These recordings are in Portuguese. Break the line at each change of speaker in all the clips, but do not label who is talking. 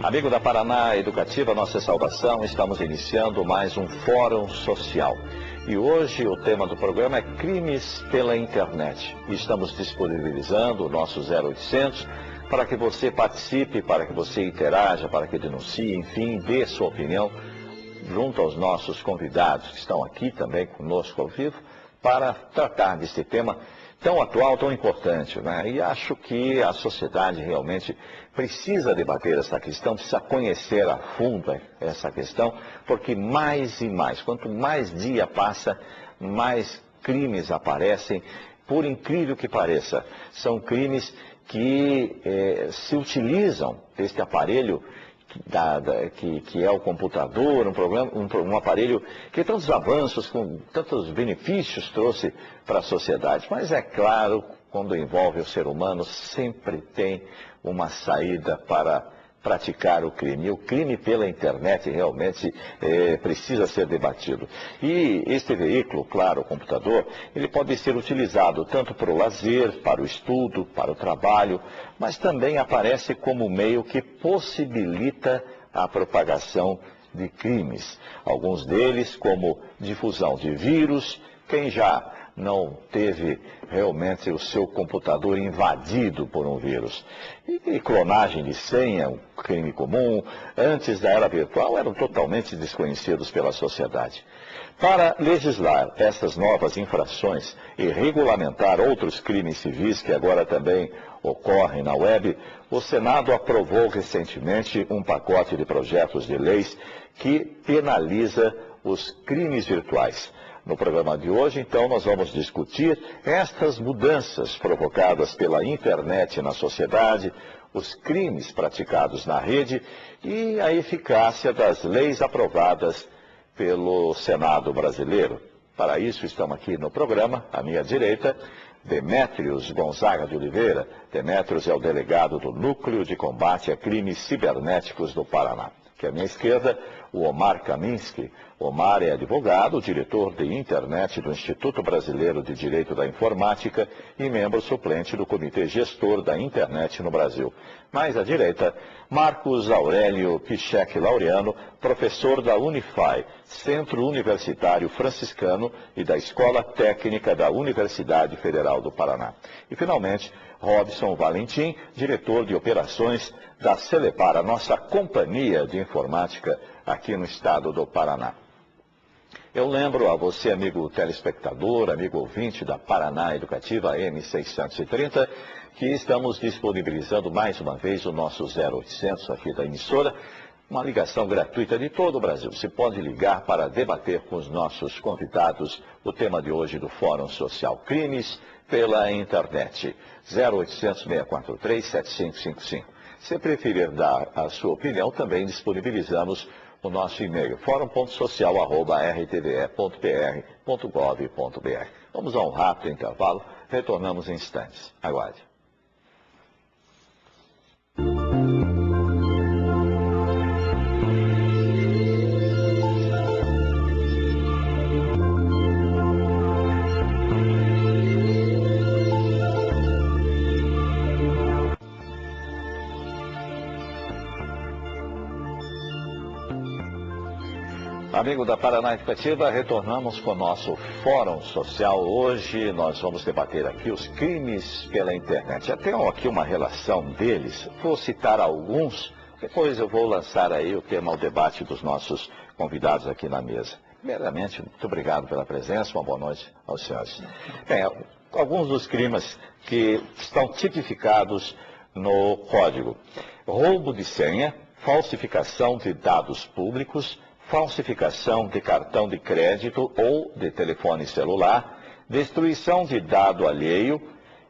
Amigo da Paraná Educativa, nossa saudação, estamos iniciando mais um Fórum Social. E hoje o tema do programa é crimes pela internet. E estamos disponibilizando o nosso 0800 para que você participe, para que você interaja, para que denuncie, enfim, dê sua opinião junto aos nossos convidados que estão aqui também conosco ao vivo para tratar desse tema tão atual, tão importante, né? E acho que a sociedade realmente precisa debater essa questão, precisa conhecer a fundo essa questão, porque mais e mais, quanto mais dia passa, mais crimes aparecem, por incrível que pareça. São crimes que se utilizam deste aparelho que é o computador, um aparelho que tantos avanços, com tantos benefícios trouxe para a sociedade. Mas é claro, quando envolve o ser humano, sempre tem uma saída para praticar o crime. E o crime pela internet realmente precisa ser debatido. E este veículo, claro, o computador, ele pode ser utilizado tanto para o lazer, para o estudo, para o trabalho, mas também aparece como meio que possibilita a propagação de crimes. Alguns deles, como difusão de vírus, quem já não teve realmente o seu computador invadido por um vírus. E clonagem de senha, um crime comum, antes da era virtual, eram totalmente desconhecidos pela sociedade. Para legislar essas novas infrações e regulamentar outros crimes civis que agora também ocorrem na web, o Senado aprovou recentemente um pacote de projetos de leis que penaliza os crimes virtuais. No programa de hoje, então, nós vamos discutir estas mudanças provocadas pela internet na sociedade, os crimes praticados na rede e a eficácia das leis aprovadas pelo Senado brasileiro. Para isso, estamos aqui no programa, à minha direita, Demétrios Gonzaga de Oliveira. Demétrios é o delegado do Núcleo de Combate a Crimes Cibernéticos do Paraná. Aqui à minha esquerda, o Omar Kaminski. Omar é advogado, diretor de internet do Instituto Brasileiro de Direito da Informática e membro suplente do Comitê Gestor da Internet no Brasil. Mais à direita, Marcos Aurélio Pichek Laureano, professor da Unify, Centro Universitário Franciscano e da Escola Técnica da Universidade Federal do Paraná. E, finalmente, Robson Valentim, diretor de operações da Celepar, a nossa companhia de informática aqui no estado do Paraná. Eu lembro a você, amigo telespectador, amigo ouvinte da Paraná Educativa M630, que estamos disponibilizando mais uma vez o nosso 0800 aqui da emissora, uma ligação gratuita de todo o Brasil. Você pode ligar para debater com os nossos convidados o tema de hoje do Fórum Social, crimes pela internet, 0800-643-7555. Se preferir dar a sua opinião, também disponibilizamos o nosso e-mail, forum.social@rtve.pr.gov.br. Vamos a um rápido intervalo, retornamos em instantes. Aguarde. Amigo da Paraná Educativa, retornamos com o nosso Fórum Social. Hoje nós vamos debater aqui os crimes pela internet. Já tem aqui uma relação deles, vou citar alguns, depois eu vou lançar aí o tema ao debate dos nossos convidados aqui na mesa. Primeiramente, muito obrigado pela presença, uma boa noite aos senhores. Bem, alguns dos crimes que estão tipificados no Código: roubo de senha, falsificação de dados públicos, falsificação de cartão de crédito ou de telefone celular, destruição de dado alheio,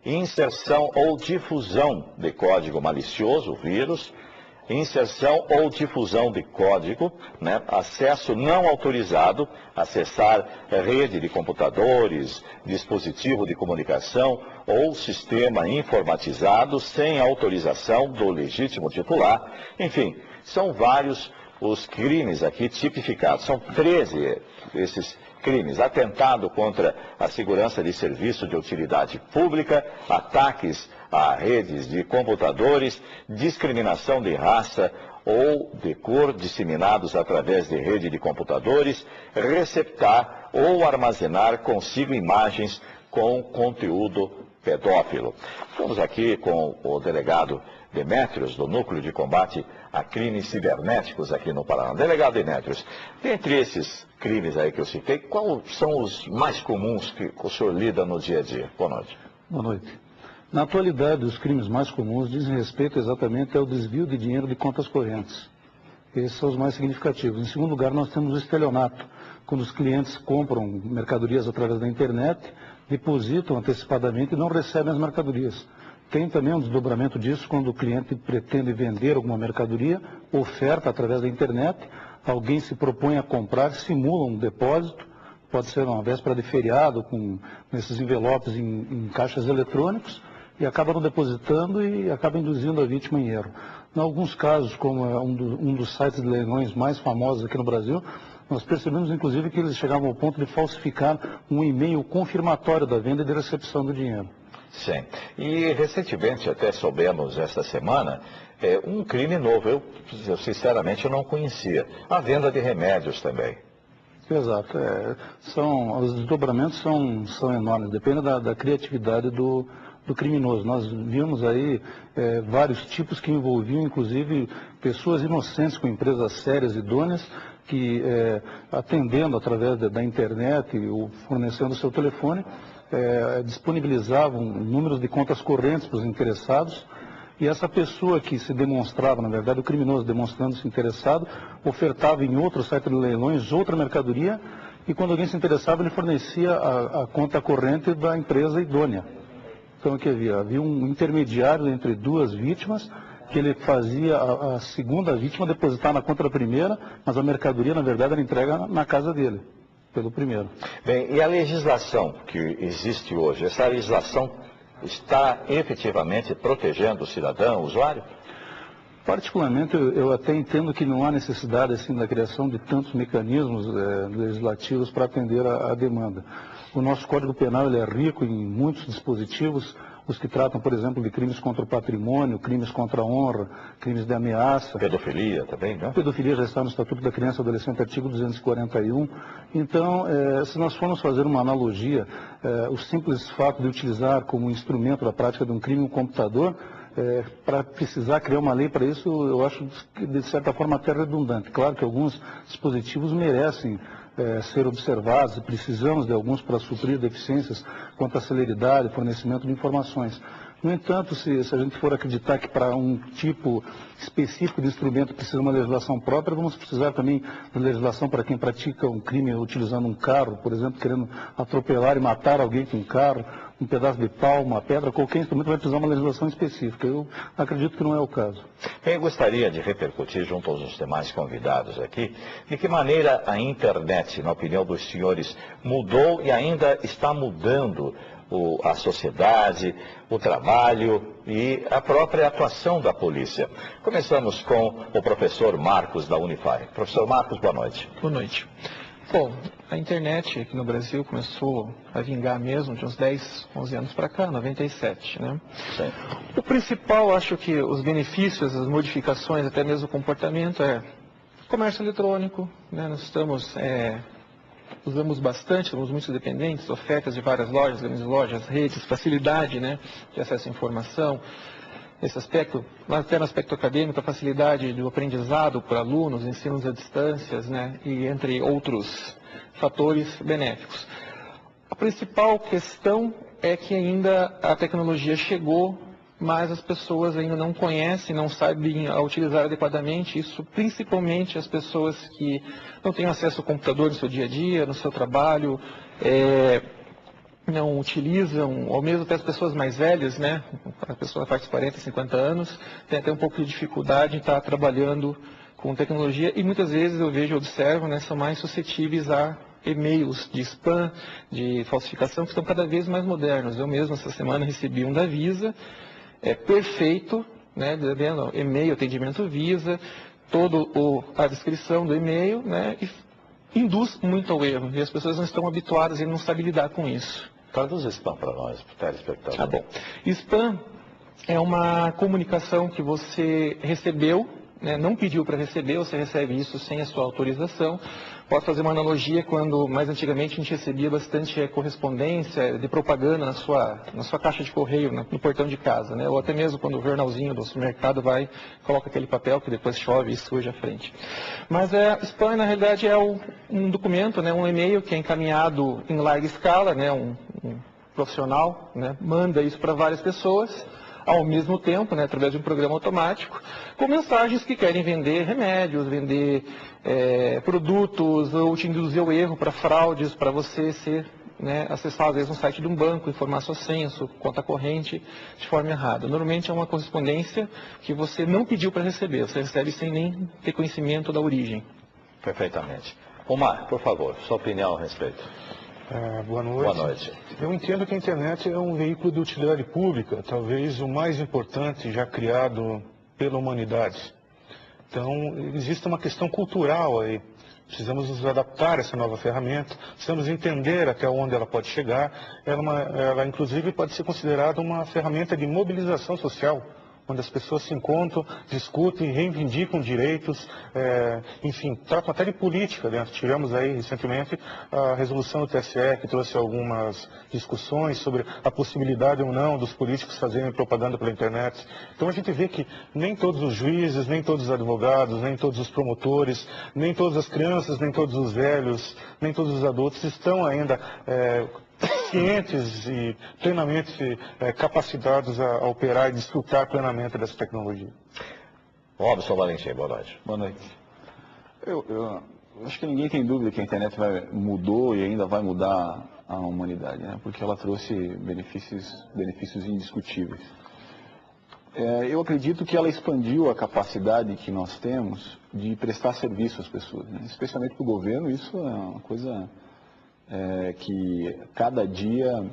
inserção ou difusão de código malicioso, vírus, inserção ou difusão de código, acesso não autorizado, acessar rede de computadores, dispositivo de comunicação ou sistema informatizado sem autorização do legítimo titular. Enfim, são vários os crimes aqui tipificados. São 13 esses crimes: atentado contra a segurança de serviço de utilidade pública, ataques a redes de computadores, discriminação de raça ou de cor disseminados através de rede de computadores, receptar ou armazenar consigo imagens com conteúdo pedófilo. Estamos aqui com o delegado Demétrios, do Núcleo de Combate a Crimes Cibernéticos aqui no Paraná. Delegado Demétrios, dentre esses crimes aí que eu citei, quais são os mais comuns que o senhor lida no dia a dia? Boa noite.
Boa noite. Na atualidade, os crimes mais comuns dizem respeito exatamente ao desvio de dinheiro de contas correntes. Esses são os mais significativos. Em segundo lugar, nós temos o estelionato, quando os clientes compram mercadorias através da internet, depositam antecipadamente e não recebem as mercadorias. Tem também um desdobramento disso quando o cliente pretende vender alguma mercadoria, oferta através da internet, alguém se propõe a comprar, simula um depósito, pode ser uma véspera de feriado, com esses envelopes em caixas eletrônicos, e acaba não depositando e acaba induzindo a vítima em erro. Em alguns casos, como é um dos sites de leilões mais famosos aqui no Brasil, nós percebemos inclusive que eles chegavam ao ponto de falsificar um e-mail confirmatório da venda e de recepção do dinheiro.
Sim. E recentemente, até soubemos esta semana, um crime novo. Eu sinceramente não conhecia. A venda de remédios também.
Exato. Os desdobramentos são enormes. Depende da criatividade do criminoso. Nós vimos aí vários tipos que envolviam, inclusive, pessoas inocentes com empresas sérias, idôneas, que atendendo através da internet ou fornecendo o seu telefone, disponibilizavam números de contas correntes para os interessados, e essa pessoa que se demonstrava, na verdade o criminoso demonstrando-se interessado, ofertava em outro site de leilões outra mercadoria, e quando alguém se interessava ele fornecia a conta corrente da empresa idônea. Então o que havia? Havia um intermediário entre duas vítimas, que ele fazia a segunda vítima depositar na conta da primeira, mas a mercadoria na verdade era entregue na casa dele, pelo primeiro.
Bem, e a legislação que existe hoje, essa legislação está efetivamente protegendo o cidadão, o usuário?
Particularmente, eu até entendo que não há necessidade assim, da criação de tantos mecanismos legislativos para atender a demanda. O nosso Código Penal ele é rico em muitos dispositivos, os que tratam, por exemplo, de crimes contra o patrimônio, crimes contra a honra, crimes de ameaça.
Pedofilia também, né?
Pedofilia já está no Estatuto da Criança e Adolescente, artigo 241. Então, se nós formos fazer uma analogia, o simples fato de utilizar como instrumento da prática de um crime um computador, para precisar criar uma lei para isso, eu acho que de certa forma até redundante. Claro que alguns dispositivos merecem ser observados, e precisamos de alguns para suprir deficiências quanto à celeridade, fornecimento de informações. No entanto, se a gente for acreditar que para um tipo específico de instrumento precisa uma legislação própria, vamos precisar também de legislação para quem pratica um crime utilizando um carro, por exemplo, querendo atropelar e matar alguém com um carro, um pedaço de pau, uma pedra, qualquer instrumento vai precisar de uma legislação específica. Eu acredito que não é o caso.
Eu gostaria de repercutir junto aos demais convidados aqui, de que maneira a internet, na opinião dos senhores, mudou e ainda está mudando a sociedade, o trabalho e a própria atuação da polícia. Começamos com o professor Marcos da Unify. Professor Marcos, boa noite.
Boa noite. Bom, a internet aqui no Brasil começou a vingar mesmo de uns 10, 11 anos para cá, 97, né?
Sim.
O principal, acho que os benefícios, as modificações, até mesmo o comportamento comércio eletrônico, né? Nós usamos bastante, somos muito dependentes, ofertas de várias lojas, grandes lojas, redes, facilidade, né, de acesso à informação. Esse aspecto, até no aspecto acadêmico, a facilidade do aprendizado por alunos, ensinos à distância, né, e entre outros fatores benéficos. A principal questão é que ainda a tecnologia chegou, mas as pessoas ainda não conhecem, não sabem a utilizar adequadamente isso, principalmente as pessoas que não têm acesso ao computador no seu dia a dia, no seu trabalho, não utilizam, ou mesmo até as pessoas mais velhas, né? A pessoa faz 40, 50 anos, tem até um pouco de dificuldade em estar trabalhando com tecnologia e muitas vezes eu vejo, observo, né, são mais suscetíveis a e-mails de spam, de falsificação, que estão cada vez mais modernos. Eu mesmo, essa semana, recebi um da Visa, perfeito, né, dizendo e-mail, atendimento Visa, toda a descrição do e-mail, né, e induz muito ao erro. E as pessoas não estão habituadas e não sabem lidar com isso.
Traduz spam para nós, para o telespectador.
Tá bom. Spam é uma comunicação que você recebeu, né, não pediu para receber, você recebe isso sem a sua autorização. Posso fazer uma analogia quando, mais antigamente, a gente recebia bastante correspondência de propaganda na sua caixa de correio, no portão de casa, né? Ou até mesmo quando o jornalzinho do supermercado vai, coloca aquele papel que depois chove e surge à frente. Mas spam, na realidade, é um documento, né, um e-mail que é encaminhado em larga escala, né, um profissional, né, manda isso para várias pessoas, ao mesmo tempo, né, através de um programa automático, com mensagens que querem vender remédios, vender produtos, ou te induzir ao erro para fraudes, para você acessar, às vezes, um site de um banco, informar sua senha, sua conta corrente, de forma errada. Normalmente é uma correspondência que você não pediu para receber, você recebe sem nem ter conhecimento da origem.
Perfeitamente. Omar, por favor, sua opinião a respeito.
Boa noite.
Boa noite.
Eu entendo que a internet é um veículo de utilidade pública, talvez o mais importante já criado pela humanidade. Então, existe uma questão cultural aí. Precisamos nos adaptar a essa nova ferramenta, precisamos entender até onde ela pode chegar. Ela inclusive, pode ser considerada uma ferramenta de mobilização social, onde as pessoas se encontram, discutem, reivindicam direitos, enfim, tratam até de política dentro. Tivemos aí recentemente a resolução do TSE, que trouxe algumas discussões sobre a possibilidade ou não dos políticos fazerem propaganda pela internet. Então a gente vê que nem todos os juízes, nem todos os advogados, nem todos os promotores, nem todas as crianças, nem todos os velhos, nem todos os adultos estão ainda cientes e plenamente capacitados a operar e desfrutar plenamente dessa tecnologia.
Robson Valentim, boa noite.
Boa noite. Eu acho que ninguém tem dúvida que a internet mudou e ainda vai mudar a humanidade, né? Porque ela trouxe benefícios indiscutíveis. Eu acredito que ela expandiu a capacidade que nós temos de prestar serviço às pessoas, né? Especialmente para o governo. Isso é uma coisa que cada dia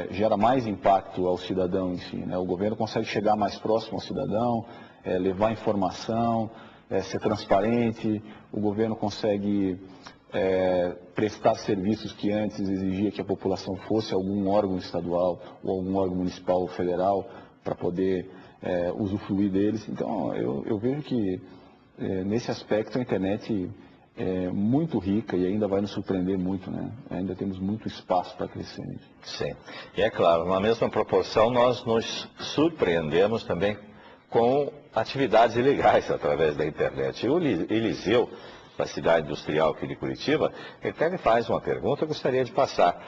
gera mais impacto ao cidadão em si, né? O governo consegue chegar mais próximo ao cidadão, levar informação, ser transparente. O governo consegue prestar serviços que antes exigia que a população fosse a algum órgão estadual ou algum órgão municipal ou federal para poder usufruir deles. Então, eu vejo que nesse aspecto a internet é muito rica e ainda vai nos surpreender muito, né? Ainda temos muito espaço para crescer.
Sim. E é claro, na mesma proporção nós nos surpreendemos também com atividades ilegais através da internet. O Eliseu, da cidade industrial aqui de Curitiba, ele até me faz uma pergunta, eu gostaria de passar.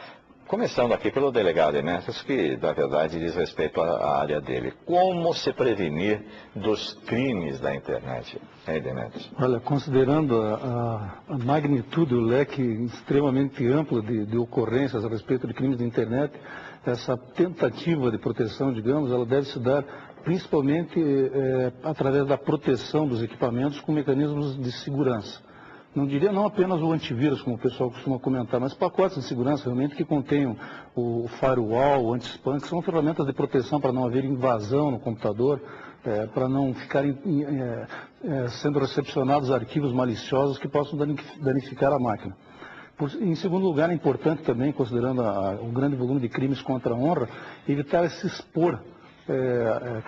Começando aqui pelo delegado Demetrios, que na verdade diz respeito à área dele. Como se prevenir dos crimes da internet? Demetrios?
Olha, considerando a magnitude, o leque extremamente amplo de ocorrências a respeito de crimes da internet, essa tentativa de proteção, digamos, ela deve se dar principalmente através da proteção dos equipamentos com mecanismos de segurança. Não diria não apenas o antivírus, como o pessoal costuma comentar, mas pacotes de segurança realmente que contenham o firewall, o anti-spam, que são ferramentas de proteção para não haver invasão no computador, para não ficarem sendo recepcionados arquivos maliciosos que possam danificar a máquina. Em segundo lugar, é importante também, considerando o grande volume de crimes contra a honra, evitar se expor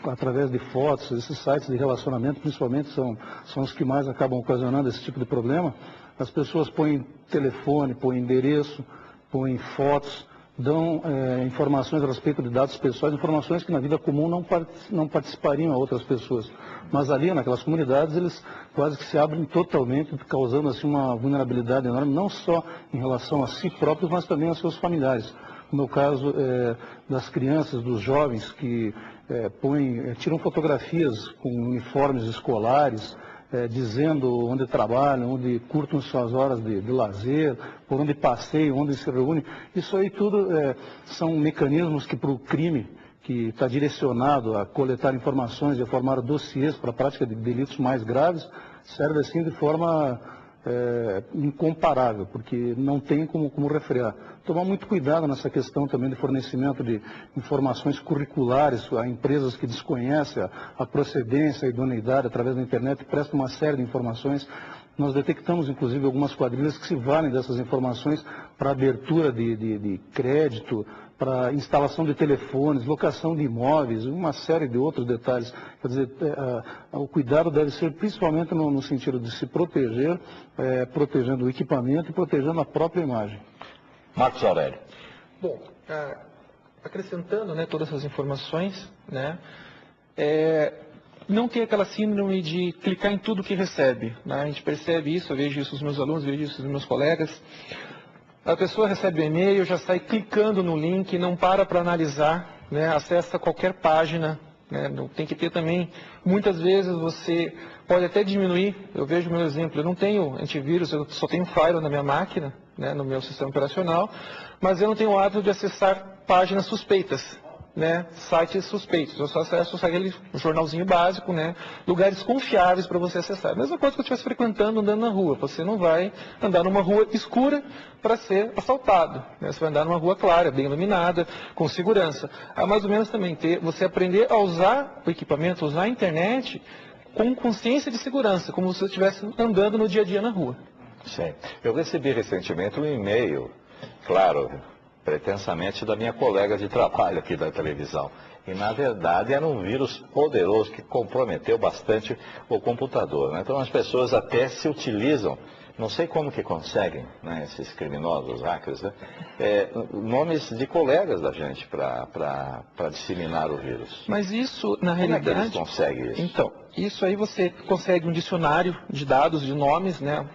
através de fotos. Esses sites de relacionamento principalmente são os que mais acabam ocasionando esse tipo de problema. As pessoas põem telefone, põem endereço, põem fotos, dão informações a respeito de dados pessoais, informações que na vida comum não participariam a outras pessoas. Mas ali, naquelas comunidades, eles quase que se abrem totalmente, causando assim uma vulnerabilidade enorme, não só em relação a si próprios, mas também aos seus familiares. No meu caso, das crianças, dos jovens que tiram fotografias com uniformes escolares, dizendo onde trabalham, onde curtam suas horas de lazer, por onde passeiam, onde se reúnem. Isso aí tudo são mecanismos que para o crime, que está direcionado a coletar informações e a formar dossiês para a prática de delitos mais graves, serve assim de forma incomparável, porque não tem como refrear. Tomar muito cuidado nessa questão também de fornecimento de informações curriculares a empresas que desconhecem a procedência, a idoneidade através da internet e prestam uma série de informações. Nós detectamos, inclusive, algumas quadrilhas que se valem dessas informações para abertura de crédito, para instalação de telefones, locação de imóveis, uma série de outros detalhes. Quer dizer, o cuidado deve ser principalmente no sentido de se proteger, protegendo o equipamento e protegendo a própria imagem.
Marcos Aurélio.
Bom, acrescentando, né, todas essas informações, né, não ter aquela síndrome de clicar em tudo que recebe. Né? A gente percebe isso, eu vejo isso nos meus alunos, vejo isso nos meus colegas. A pessoa recebe o e-mail, já sai clicando no link, não para analisar, né? Acessa qualquer página. Né? Tem que ter também, muitas vezes você pode até diminuir, eu vejo o meu exemplo, eu não tenho antivírus, eu só tenho firewall na minha máquina, né, no meu sistema operacional, mas eu não tenho o hábito de acessar páginas suspeitas. Né, sites suspeitos, eu só acesso aquele jornalzinho básico, né, lugares confiáveis para você acessar. A mesma coisa que eu estivesse frequentando, andando na rua, você não vai andar numa rua escura para ser assaltado, né, você vai andar numa rua clara, bem iluminada, com segurança. Mais ou menos também você aprender a usar o equipamento, usar a internet com consciência de segurança, como se você estivesse andando no dia a dia na rua.
Sim, eu recebi recentemente um e-mail, claro, pretensamente da minha colega de trabalho aqui da televisão. E, na verdade, era um vírus poderoso que comprometeu bastante o computador. Né? Então, as pessoas até se utilizam, não sei como que conseguem, né, esses criminosos, hackers, né, nomes de colegas da gente para disseminar o vírus.
Mas isso, na realidade...
Como é que eles conseguem isso?
Então, isso aí você consegue um dicionário de dados, de nomes, né?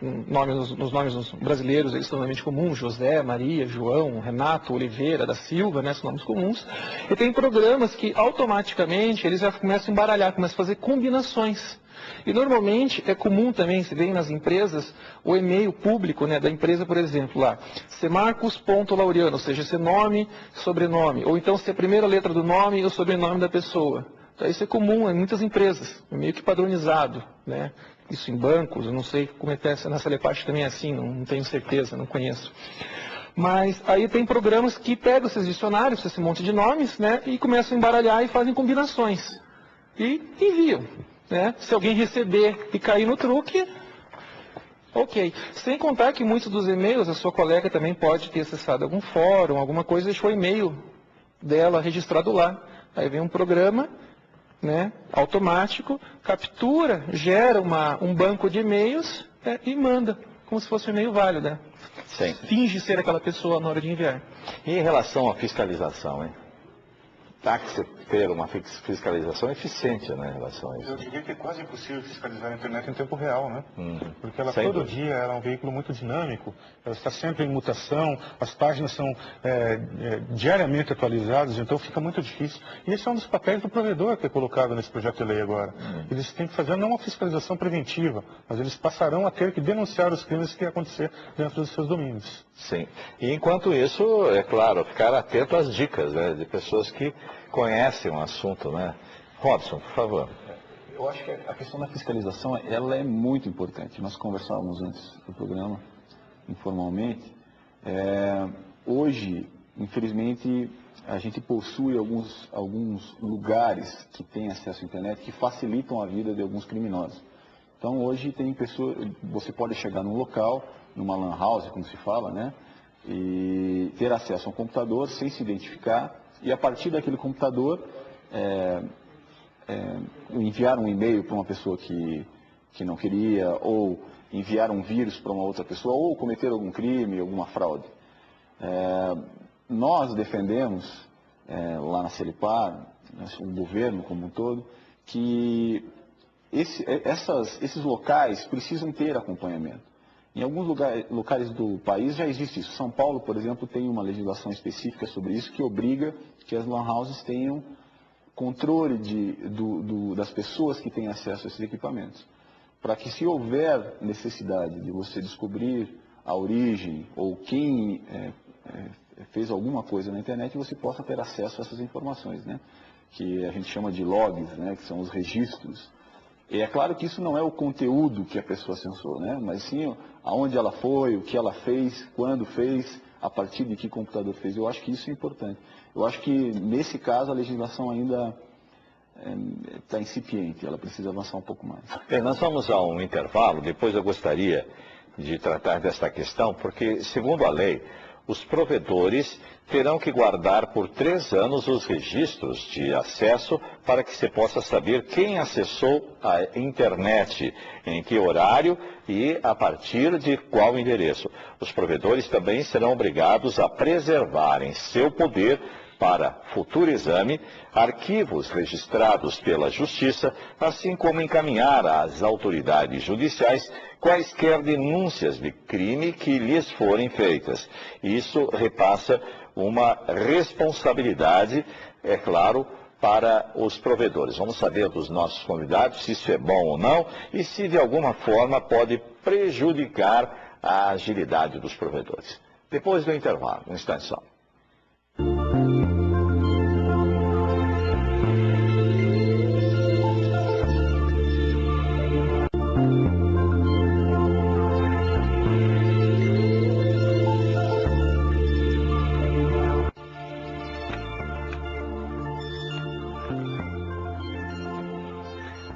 Os nomes brasileiros, eles são normalmente comuns, José, Maria, João, Renato, Oliveira, da Silva, né? São nomes comuns. E tem programas que automaticamente eles já começam a embaralhar, começam a fazer combinações. E normalmente é comum também, se vê nas empresas, o e-mail público, né, da empresa, por exemplo, lá, cmarcos.laureano, ou seja, ser nome, sobrenome, ou então ser a primeira letra do nome e o sobrenome da pessoa. Então, isso é comum em muitas empresas, é meio que padronizado, né? Isso em bancos, eu não sei como é que na Celepart também é assim, não tenho certeza, não conheço. Mas aí tem programas que pegam esses dicionários, esse monte de nomes, né, e começam a embaralhar e fazem combinações. E enviam. Né? Se alguém receber e cair no truque, ok. Sem contar que muitos dos e-mails, a sua colega também pode ter acessado algum fórum, alguma coisa, deixou o e-mail dela registrado lá. Aí vem um programa, né, automático, captura, gera um banco de e-mails, né, e manda, como se fosse um e-mail válido. Né?
Sim.
Finge ser aquela pessoa na hora de enviar.
E em relação à fiscalização, hein? Tá que você ter uma fiscalização eficiente, né, em relação a isso.
Eu diria que é quase impossível fiscalizar a internet em tempo real, né? Porque ela
Sempre.
todo dia ela é um veículo muito dinâmico, ela está sempre em mutação, as páginas são diariamente atualizadas, então fica muito difícil. E esse é um dos papéis do provedor que é colocado nesse projeto de lei agora. Eles têm que fazer não uma fiscalização preventiva, mas eles passarão a ter que denunciar os crimes que acontecer dentro dos seus domínios.
Sim. E enquanto isso, é claro, ficar atento às dicas, né, de pessoas que conhecem o assunto, né? Robson, por favor.
Eu acho que a questão da fiscalização, ela é muito importante. Nós conversávamos antes do programa, informalmente. Hoje, infelizmente, a gente possui alguns lugares que têm acesso à internet que facilitam a vida de alguns criminosos. Então, hoje tem pessoas, você pode chegar num local, numa lan house, como se fala, né? E ter acesso a um computador sem se identificar e a partir daquele computador enviar um e-mail para uma pessoa que não queria, ou enviar um vírus para uma outra pessoa, ou cometer algum crime, alguma fraude. Nós defendemos, lá na Celepar, o governo como um todo, que esses locais precisam ter acompanhamento. Em alguns locais do país já existe isso. São Paulo, por exemplo, tem uma legislação específica sobre isso que obriga que as lan houses tenham controle das pessoas que têm acesso a esses equipamentos. Para que, se houver necessidade de você descobrir a origem ou quem fez alguma coisa na internet, você possa ter acesso a essas informações, né? Que a gente chama de logs, né? Que são os registros. E é claro que isso não é o conteúdo que a pessoa censou, né? Mas sim aonde ela foi, o que ela fez, quando fez, a partir de que computador fez. Eu acho que isso é importante. Eu acho que, nesse caso, a legislação ainda está incipiente, ela precisa avançar um pouco mais.
Bem, nós vamos a um intervalo, depois eu gostaria de tratar desta questão, porque, segundo a lei, Os provedores terão que guardar por 3 anos os registros de acesso para que se possa saber quem acessou a internet, em que horário e a partir de qual endereço. Os provedores também serão obrigados a preservar em seu poder, para futuro exame, arquivos registrados pela Justiça, assim como encaminhar às autoridades judiciais quaisquer denúncias de crime que lhes forem feitas. Isso repassa uma responsabilidade, é claro, para os provedores. Vamos saber dos nossos convidados se isso é bom ou não e se de alguma forma pode prejudicar a agilidade dos provedores. Depois do intervalo, um instante só.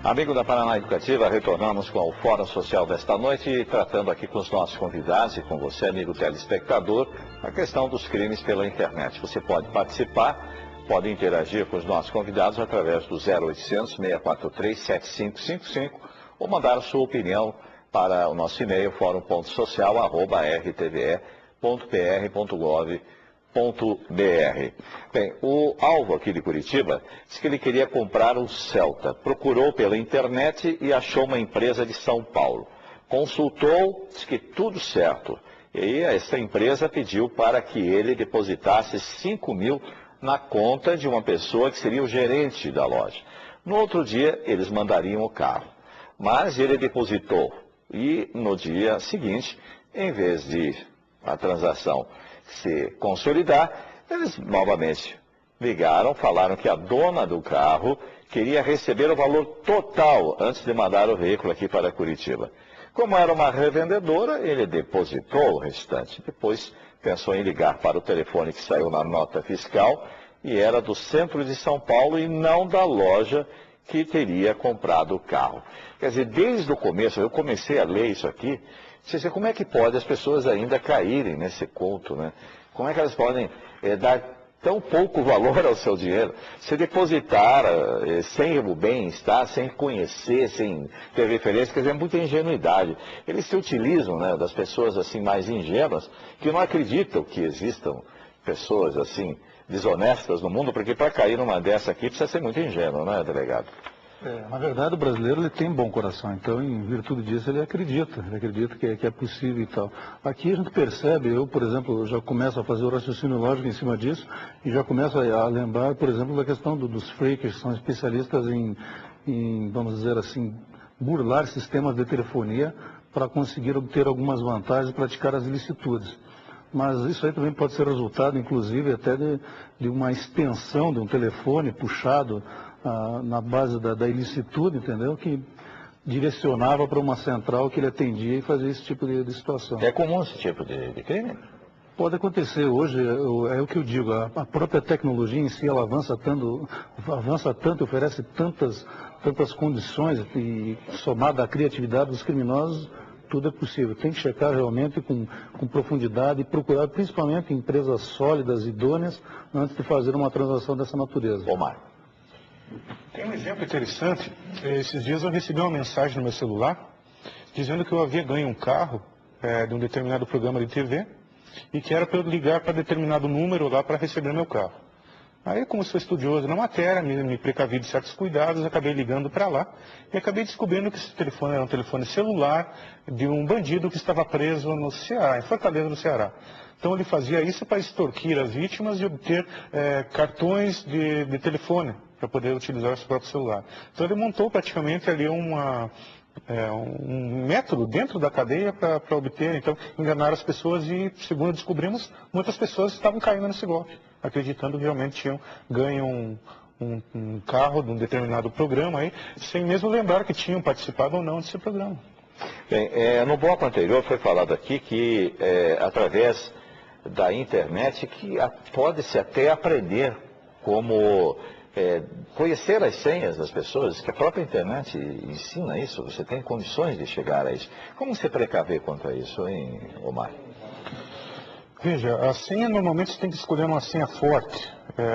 Amigo da Paraná Educativa, retornamos com o Fórum Social desta noite, tratando aqui com os nossos convidados e com você, amigo telespectador, a questão dos crimes pela internet. Você pode participar, pode interagir com os nossos convidados através do 0800 643 7555 ou mandar a sua opinião para o nosso e-mail forum.social@rtve.pr.gov.br. Bem, o Alvo aqui de Curitiba disse que ele queria comprar um Celta. Procurou pela internet e achou uma empresa de São Paulo. Consultou, disse que tudo certo. E essa empresa pediu para que ele depositasse 5 mil na conta de uma pessoa que seria o gerente da loja. No outro dia, eles mandariam o carro. Mas ele depositou. E no dia seguinte, em vez de a transação se consolidar, eles novamente ligaram, falaram que a dona do carro queria receber o valor total antes de mandar o veículo aqui para Curitiba. Como era uma revendedora, ele depositou o restante. Depois pensou em ligar para o telefone que saiu na nota fiscal e era do centro de São Paulo e não da loja que teria comprado o carro. Quer dizer, desde o começo, eu comecei a ler isso aqui, disse, como é que pode as pessoas ainda caírem nesse conto, né? Como é que elas podem dar tão pouco valor ao seu dinheiro? Se depositar sem o bem-estar, sem conhecer, sem ter referência, quer dizer, é muita ingenuidade. Eles se utilizam, né, das pessoas assim mais ingênuas, que não acreditam que existam pessoas assim desonestas no mundo, porque para cair numa dessa aqui precisa ser muito ingênuo, né, delegado?
Na verdade, o brasileiro ele tem bom coração, então, em virtude disso, ele acredita que é possível e tal. Aqui a gente percebe, eu, por exemplo, eu já começo a fazer o raciocínio lógico em cima disso, e já começo a lembrar, por exemplo, da questão dos fakers, que são especialistas em, vamos dizer assim, burlar sistemas de telefonia para conseguir obter algumas vantagens e praticar as ilicitudes. Mas isso aí também pode ser resultado, inclusive, até de uma extensão de um telefone puxado na base da ilicitude, entendeu? Que direcionava para uma central que ele atendia e fazia esse tipo de situação.
É comum esse tipo de crime?
Pode acontecer. Hoje, é o que eu digo, a própria tecnologia em si, ela avança tanto, oferece tantas condições, e somada à criatividade dos criminosos, tudo é possível. Tem que checar realmente com profundidade e procurar principalmente empresas sólidas, idôneas, antes de fazer uma transação dessa natureza.
Omar.
Tem um exemplo interessante. Esses dias eu recebi uma mensagem no meu celular dizendo que eu havia ganho um carro de um determinado programa de TV e que era para eu ligar para determinado número lá para receber meu carro. Aí, como sou estudioso na matéria, me precavi de certos cuidados, acabei ligando para lá e acabei descobrindo que esse telefone era um telefone celular de um bandido que estava preso no Ceará, em Fortaleza, no Ceará. Então ele fazia isso para extorquir as vítimas e obter cartões de telefone para poder utilizar o seu próprio celular. Então ele montou praticamente ali um método dentro da cadeia para obter, então, enganar as pessoas e, segundo descobrimos, muitas pessoas estavam caindo nesse golpe, acreditando que realmente tinham ganho um carro de um determinado programa aí, sem mesmo lembrar que tinham participado ou não desse programa.
Bem, no bloco anterior foi falado aqui que através da internet que pode-se até aprender como conhecer as senhas das pessoas, que a própria internet ensina isso, você tem condições de chegar a isso. Como você precaver quanto a isso, hein, Omar?
Veja, a senha normalmente você tem que escolher uma senha forte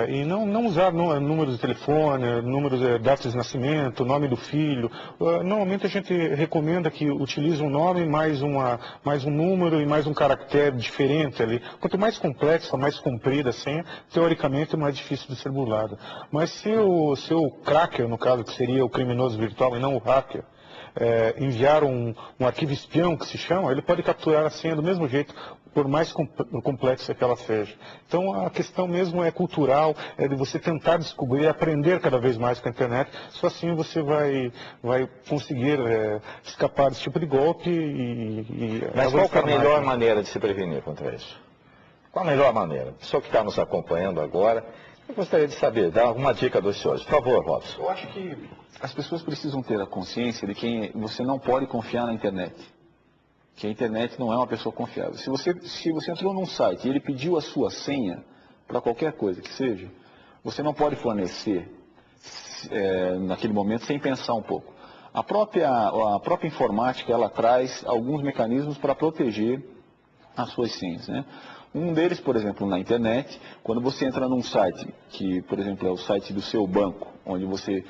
e não usar números de telefone, datas de nascimento, nome do filho. Normalmente a gente recomenda que utilize um nome mais um número e mais um caractere diferente ali. Quanto mais complexa, mais comprida a senha, teoricamente é mais difícil de ser burlada. Mas se o cracker, no caso, que seria o criminoso virtual e não o hacker, enviar um arquivo espião, que se chama, ele pode capturar a senha do mesmo jeito, por mais complexa que ela seja. Então a questão mesmo é cultural, é de você tentar descobrir, aprender cada vez mais com a internet, só assim você vai conseguir escapar desse tipo de golpe
Mas qual que é a melhor maneira de se prevenir contra isso? Qual a melhor maneira? O senhor que está nos acompanhando agora, eu gostaria de saber, dar alguma dica dos senhores. Por favor, Robson.
Eu acho que as pessoas precisam ter a consciência de que você não pode confiar na internet. Que a internet não é uma pessoa confiável. Se você entrou num site e ele pediu a sua senha, para qualquer coisa que seja, você não pode fornecer naquele momento sem pensar um pouco. A própria informática, ela traz alguns mecanismos para proteger as suas senhas, né? Um deles, por exemplo, na internet, quando você entra num site, que, por exemplo, é o site do seu banco, onde você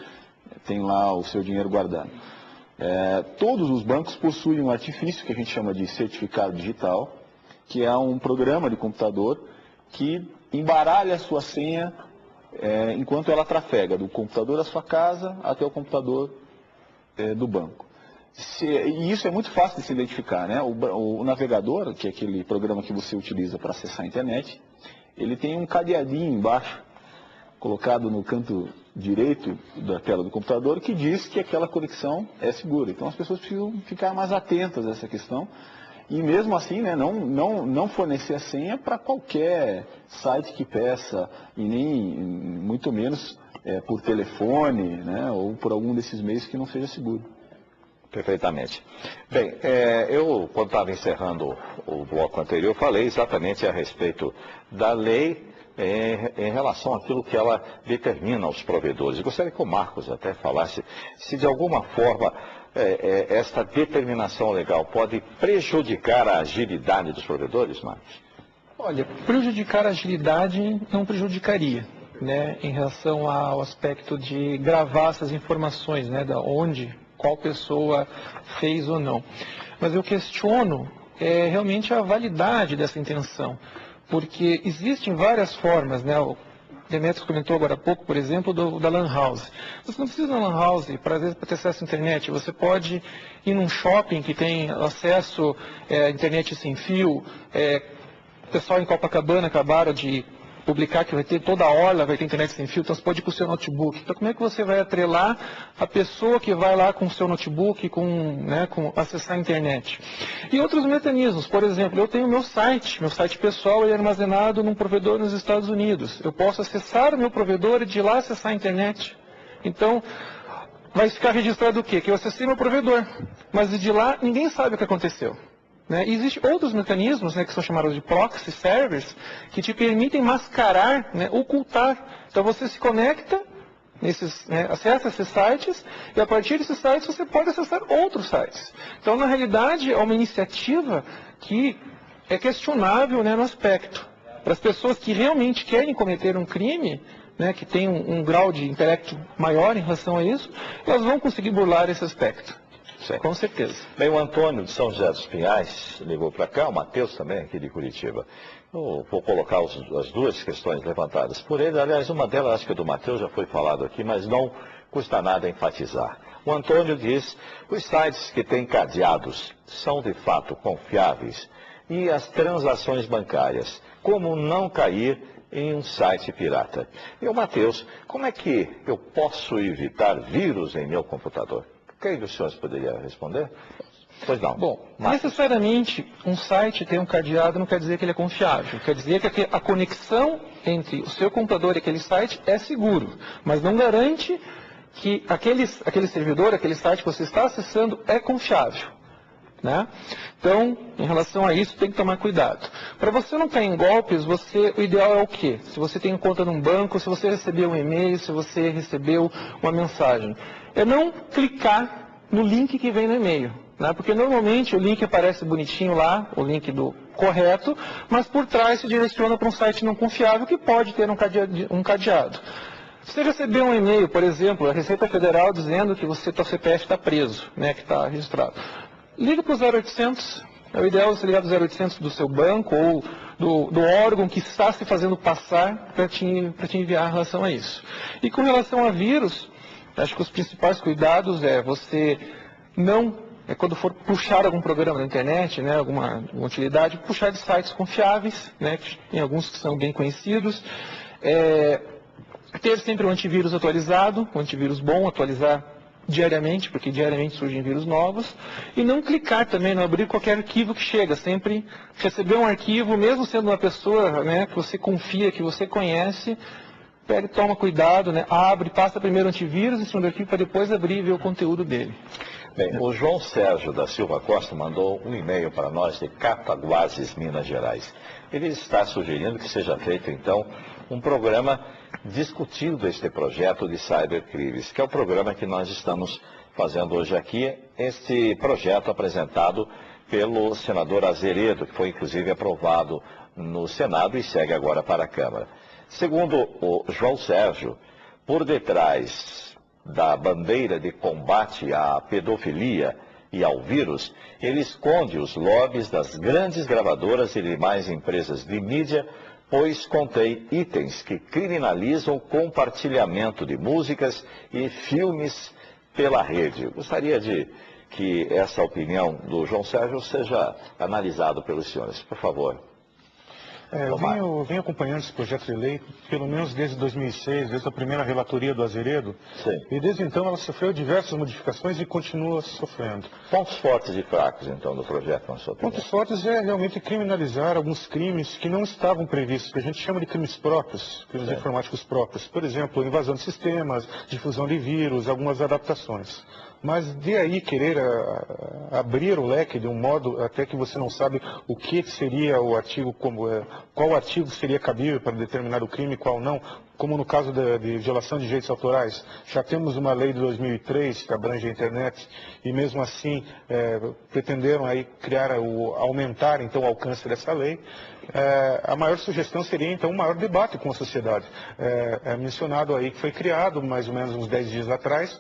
tem lá o seu dinheiro guardado. Todos os bancos possuem um artifício que a gente chama de certificado digital, que é um programa de computador que embaralha a sua senha enquanto ela trafega do computador da sua casa até o computador do banco. E isso é muito fácil de se identificar, né? O navegador, que é aquele programa que você utiliza para acessar a internet, ele tem um cadeadinho embaixo, colocado no canto direito da tela do computador, que diz que aquela conexão é segura. Então as pessoas precisam ficar mais atentas a essa questão e mesmo assim, né, não fornecer a senha para qualquer site que peça e nem muito menos por telefone, né, ou por algum desses meios que não seja seguro.
Perfeitamente. Bem, eu, quando estava encerrando o bloco anterior, falei exatamente a respeito da lei em relação àquilo que ela determina aos provedores. Eu gostaria que o Marcos até falasse se de alguma forma esta determinação legal pode prejudicar a agilidade dos provedores, Marcos?
Olha, prejudicar a agilidade não prejudicaria, né, em relação ao aspecto de gravar essas informações, né, da onde, qual pessoa fez ou não. Mas eu questiono realmente a validade dessa intenção. Porque existem várias formas, né? O Demetrios comentou agora há pouco, por exemplo, da Lan House. Você não precisa da Lan House para ter acesso à internet. Você pode ir num shopping que tem acesso à internet sem fio. O pessoal em Copacabana acabaram de publicar que vai ter toda a orla, vai ter internet sem fio, então você pode ir com o seu notebook. Então como é que você vai atrelar a pessoa que vai lá com o seu notebook, com acessar a internet? E outros mecanismos, por exemplo, eu tenho meu site pessoal é armazenado num provedor nos Estados Unidos. Eu posso acessar o meu provedor e de lá acessar a internet. Então, vai ficar registrado o quê? Que eu acessei meu provedor, mas de lá ninguém sabe o que aconteceu. E existem outros mecanismos, né, que são chamados de proxy servers, que te permitem mascarar, né, ocultar. Então você se conecta, acessa esses sites, e a partir desses sites você pode acessar outros sites. Então, na realidade, é uma iniciativa que é questionável, né, no aspecto. Para as pessoas que realmente querem cometer um crime, né, que tem um grau de intelecto maior em relação a isso, elas vão conseguir burlar esse aspecto.
Sim.
Com certeza.
Bem, o Antônio de São José dos Pinhais ligou para cá, o Matheus também, aqui de Curitiba. Eu vou colocar as duas questões levantadas por ele. Aliás, uma delas, acho que do Matheus já foi falado aqui, mas não custa nada enfatizar. O Antônio diz, os sites que têm cadeados são de fato confiáveis e as transações bancárias, como não cair em um site pirata? E o Matheus, como é que eu posso evitar vírus em meu computador? Quem dos senhores poderia responder? Pois não.
Bom, necessariamente um site ter um cadeado não quer dizer que ele é confiável. Quer dizer que a conexão entre o seu computador e aquele site é seguro. Mas não garante que aquele servidor, aquele site que você está acessando é confiável. Né? Então, em relação a isso, tem que tomar cuidado. Para você não cair em golpes, o ideal é o quê? Se você tem conta num banco, se você recebeu um e-mail, se você recebeu uma mensagem, é não clicar no link que vem no e-mail. Né? Porque normalmente o link aparece bonitinho lá, o link do correto, mas por trás se direciona para um site não confiável que pode ter um cadeado. Se você receber um e-mail, por exemplo, da Receita Federal dizendo que teu CPF está preso, né, que está registrado, liga para o 0800, é o ideal você ligar do 0800 do seu banco ou do órgão que está se fazendo passar para te enviar em relação a isso. E com relação a vírus, acho que os principais cuidados é você não, quando for puxar algum programa na internet, né, alguma utilidade, puxar de sites confiáveis, né, tem alguns que são bem conhecidos, ter sempre um antivírus atualizado, um antivírus bom, atualizar diariamente, porque diariamente surgem vírus novos, e não clicar também, não abrir qualquer arquivo que chega, sempre receber um arquivo, mesmo sendo uma pessoa, né, que você confia, que você conhece, pega, toma cuidado, né, abre, passa primeiro o antivírus em cima do arquivo para depois abrir e ver o conteúdo dele.
Bem, o João Sérgio da Silva Costa mandou um e-mail para nós de Cataguases, Minas Gerais. Ele está sugerindo que seja feito, então, um programa discutindo este projeto de cybercrimes, que é o programa que nós estamos fazendo hoje aqui, este projeto apresentado pelo senador Azeredo, que foi inclusive aprovado no Senado e segue agora para a Câmara. Segundo o João Sérgio, por detrás da bandeira de combate à pedofilia e ao vírus, ele esconde os lobbies das grandes gravadoras e demais empresas de mídia, pois contém itens que criminalizam o compartilhamento de músicas e filmes pela rede. Eu gostaria de que essa opinião do João Sérgio seja analisada pelos senhores, por favor.
Eu venho acompanhando esse projeto de lei, pelo menos desde 2006, desde a primeira relatoria do Azeredo.
Sim.
E desde então ela sofreu diversas modificações e continua sofrendo.
Pontos fortes e fracos, então, do projeto, na sua opinião?
Pontos fortes é realmente criminalizar alguns crimes que não estavam previstos, que a gente chama de crimes próprios, crimes informáticos próprios. Por exemplo, invasão de sistemas, difusão de vírus, algumas adaptações. Mas de aí querer abrir o leque de um modo até que você não sabe o que seria o artigo, qual artigo seria cabível para determinar o crime e qual não, como no caso de violação de direitos autorais. Já temos uma lei de 2003 que abrange a internet e mesmo assim pretenderam aí aumentar então o alcance dessa lei. A maior sugestão seria então um maior debate com a sociedade. É mencionado aí que foi criado mais ou menos uns 10 dias atrás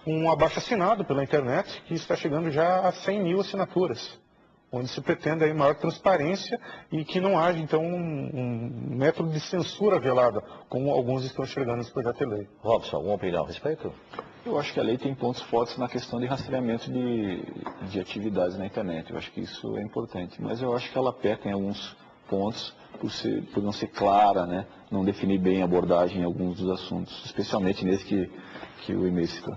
um abaixo-assinado pela internet, que está chegando já a 100 mil assinaturas, onde se pretende aí maior transparência e que não haja, então, um método de censura velada, como alguns estão enxergando nesse projeto de lei.
Robson, alguma opinião a respeito?
Eu acho que a lei tem pontos fortes na questão de rastreamento de atividades na internet. Eu acho que isso é importante, mas eu acho que ela peca em alguns pontos por não ser clara, né? Não definir bem a abordagem em alguns dos assuntos, especialmente nesse que o e-mail citou.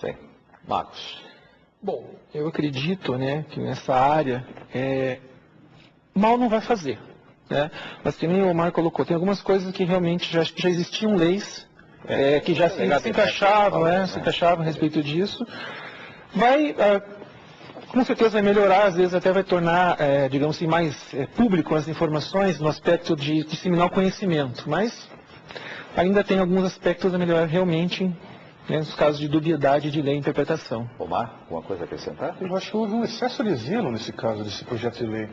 Sim. Marcos.
Bom, eu acredito, né, que nessa área mal não vai fazer, né? Mas que nem o Marco colocou, tem algumas coisas que realmente já existiam leis que já se encaixavam, se encaixavam a respeito disso. Com certeza vai melhorar, às vezes até vai tornar, digamos assim, mais público as informações no aspecto de disseminar o conhecimento, mas ainda tem alguns aspectos a melhorar realmente, nos casos de dubiedade de lei e interpretação.
Omar, alguma coisa a acrescentar?
Eu acho que houve um excesso de zelo nesse caso, desse projeto de lei.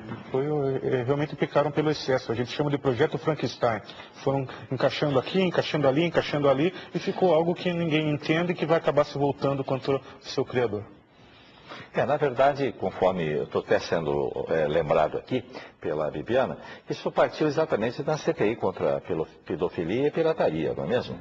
Realmente pecaram pelo excesso. A gente chama de projeto Frankenstein. Foram encaixando aqui, encaixando ali, e ficou algo que ninguém entende e que vai acabar se voltando contra o seu criador.
Na verdade, conforme eu estou até sendo lembrado aqui pela Bibiana, isso partiu exatamente da CPI contra a pedofilia e pirataria, não é mesmo?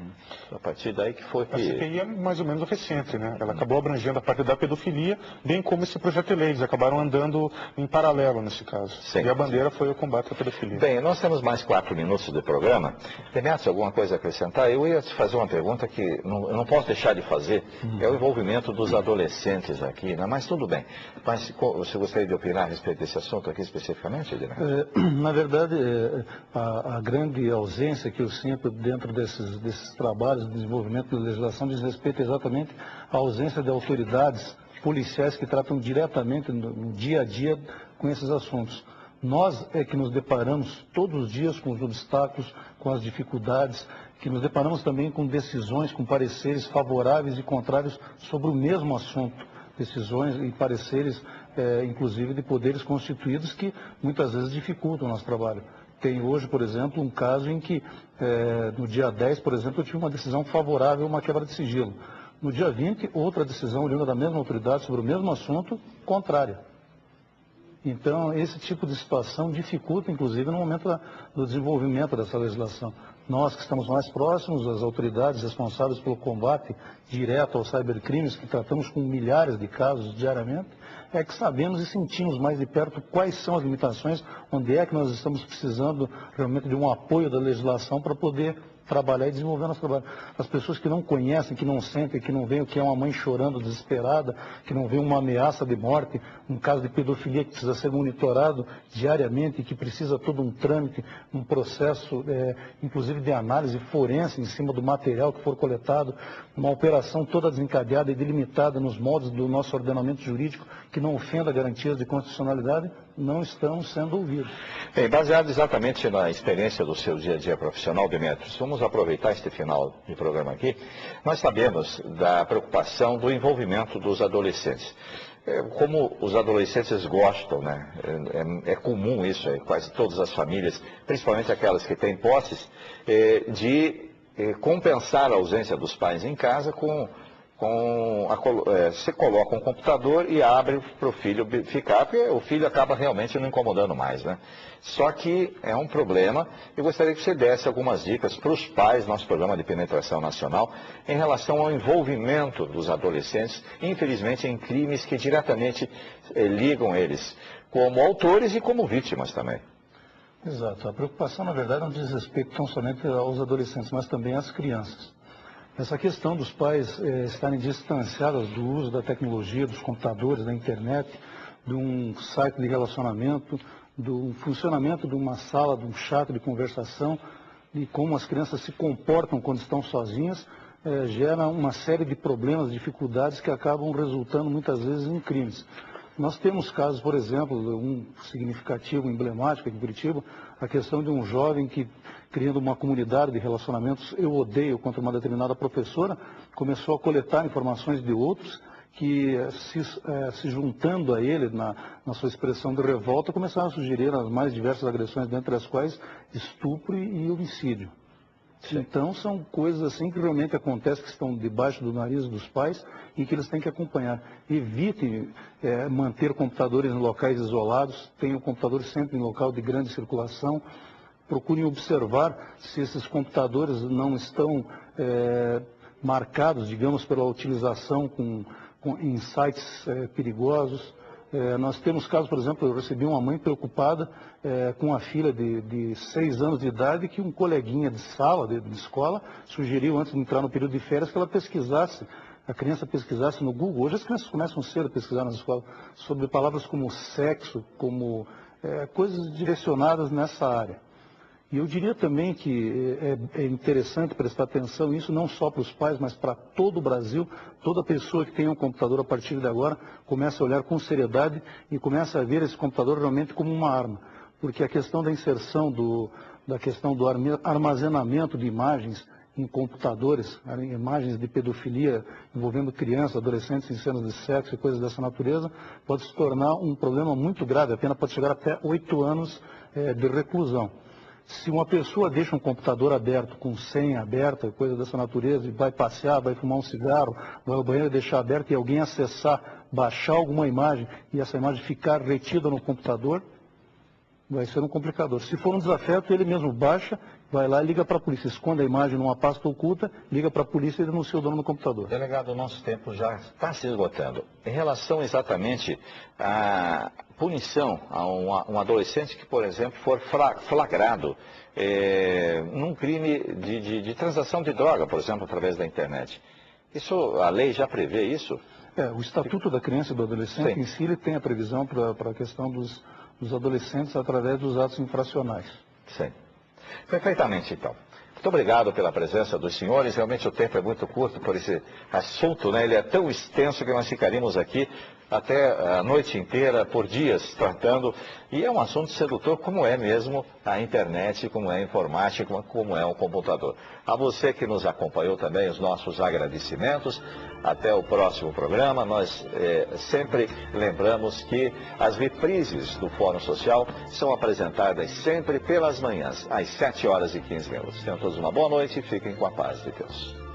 A partir daí que foi que...
A CPI é mais ou menos recente, né? Ela acabou abrangendo a parte da pedofilia, bem como esse projeto de lei. Eles acabaram andando em paralelo nesse caso.
Sim.
E a bandeira foi o combate à pedofilia.
Bem, nós temos mais 4 minutos de programa. Demetrio, alguma coisa a acrescentar? Eu ia te fazer uma pergunta que eu não posso deixar de fazer. É o envolvimento dos adolescentes aqui, né? Mas tudo bem. Mas você gostaria de opinar a respeito desse assunto aqui especificamente, Demetrio?
Na verdade, a grande ausência que eu sinto dentro desses trabalhos de desenvolvimento da legislação diz respeito exatamente à ausência de autoridades policiais que tratam diretamente no dia a dia com esses assuntos. Nós é que nos deparamos todos os dias com os obstáculos, com as dificuldades, que nos deparamos também com decisões, com pareceres favoráveis e contrários sobre o mesmo assunto. Decisões e pareceres inclusive de poderes constituídos que muitas vezes dificultam o nosso trabalho. Tem hoje, por exemplo, um caso em que, no dia 10, por exemplo, eu tive uma decisão favorável a uma quebra de sigilo. No dia 20, outra decisão oriunda da mesma autoridade sobre o mesmo assunto, contrária. Então, esse tipo de situação dificulta, inclusive, no momento do desenvolvimento dessa legislação. Nós que estamos mais próximos, as autoridades responsáveis pelo combate direto aos cybercrimes, que tratamos com milhares de casos diariamente, é que sabemos e sentimos mais de perto quais são as limitações, onde é que nós estamos precisando realmente de um apoio da legislação para poder trabalhar e desenvolver nosso trabalho. As pessoas que não conhecem, que não sentem, que não veem o que é uma mãe chorando desesperada, que não veem uma ameaça de morte, um caso de pedofilia que precisa ser monitorado diariamente, que precisa todo um trâmite, um processo, inclusive de análise forense em cima do material que for coletado, uma operação toda desencadeada e delimitada nos moldes do nosso ordenamento jurídico, que não ofenda garantias de constitucionalidade, não estão sendo ouvidos.
Bem, baseado exatamente na experiência do seu dia a dia profissional, Demetrios, vamos aproveitar este final de programa aqui. Nós sabemos da preocupação do envolvimento dos adolescentes. Como os adolescentes gostam, né? É comum isso, quase todas as famílias, principalmente aquelas que têm posses, de compensar a ausência dos pais em casa você coloca um computador e abre para o filho ficar, porque o filho acaba realmente não incomodando mais, né? Só que é um problema. Eu gostaria que você desse algumas dicas para os pais, nosso programa de penetração nacional, em relação ao envolvimento dos adolescentes, infelizmente em crimes que diretamente ligam eles como autores e como vítimas também.
Exato. A preocupação, na verdade, não diz respeito tão somente aos adolescentes, mas também às crianças. Essa questão dos pais estarem distanciados do uso da tecnologia, dos computadores, da internet, de um site de relacionamento, do funcionamento de uma sala, de um chat de conversação, de como as crianças se comportam quando estão sozinhas, gera uma série de problemas, dificuldades que acabam resultando muitas vezes em crimes. Nós temos casos, por exemplo, um significativo, emblemático aqui em Curitiba, a questão de um jovem que, criando uma comunidade de relacionamentos, eu odeio contra uma determinada professora, começou a coletar informações de outros que, se juntando a ele na sua expressão de revolta, começaram a sugerir as mais diversas agressões, dentre as quais estupro e homicídio. Sim. Então, são coisas assim que realmente acontecem, que estão debaixo do nariz dos pais e que eles têm que acompanhar. Evitem manter computadores em locais isolados, tenham computadores sempre em local de grande circulação. Procurem observar se esses computadores não estão marcados, digamos, pela utilização em sites perigosos. Nós temos casos, por exemplo, eu recebi uma mãe preocupada com a filha de 6 anos de idade, que um coleguinha de sala, de escola, sugeriu antes de entrar no período de férias que ela pesquisasse, a criança pesquisasse no Google. Hoje as crianças começam cedo a pesquisar nas escolas sobre palavras como sexo, como coisas direcionadas nessa área. E eu diria também que é interessante prestar atenção nisso, não só para os pais, mas para todo o Brasil. Toda pessoa que tem um computador a partir de agora começa a olhar com seriedade e começa a ver esse computador realmente como uma arma. Porque a questão da inserção, da questão do armazenamento de imagens em computadores, imagens de pedofilia envolvendo crianças, adolescentes em cenas de sexo e coisas dessa natureza, pode se tornar um problema muito grave. A pena pode chegar até 8 anos de reclusão. Se uma pessoa deixa um computador aberto, com senha aberta, coisa dessa natureza, e vai passear, vai fumar um cigarro, vai ao banheiro e deixar aberto, e alguém acessar, baixar alguma imagem, e essa imagem ficar retida no computador, vai ser um complicador. Se for um desafeto, ele mesmo baixa, vai lá e liga para a polícia. Esconde a imagem numa pasta oculta, liga para a polícia e denuncia o dono do computador.
Delegado, o nosso tempo já está se esgotando. Em relação exatamente à punição a um adolescente que, por exemplo, for flagrado num crime de transação de droga, por exemplo, através da internet. A lei já prevê isso?
O Estatuto da Criança e do Adolescente, sim, em si, ele tem a previsão para a questão dos adolescentes através dos atos infracionais.
Sim. Perfeitamente, então. Muito obrigado pela presença dos senhores. Realmente o tempo é muito curto por esse assunto, né? Ele é tão extenso que nós ficaríamos aqui até a noite inteira, por dias, tratando. E é um assunto sedutor, como é mesmo a internet, como é a informática, como é o computador. A você que nos acompanhou também, os nossos agradecimentos. Até o próximo programa. Nós sempre lembramos que as reprises do Fórum Social são apresentadas sempre pelas manhãs, às 7h15. Tenham todos uma boa noite e fiquem com a paz de Deus.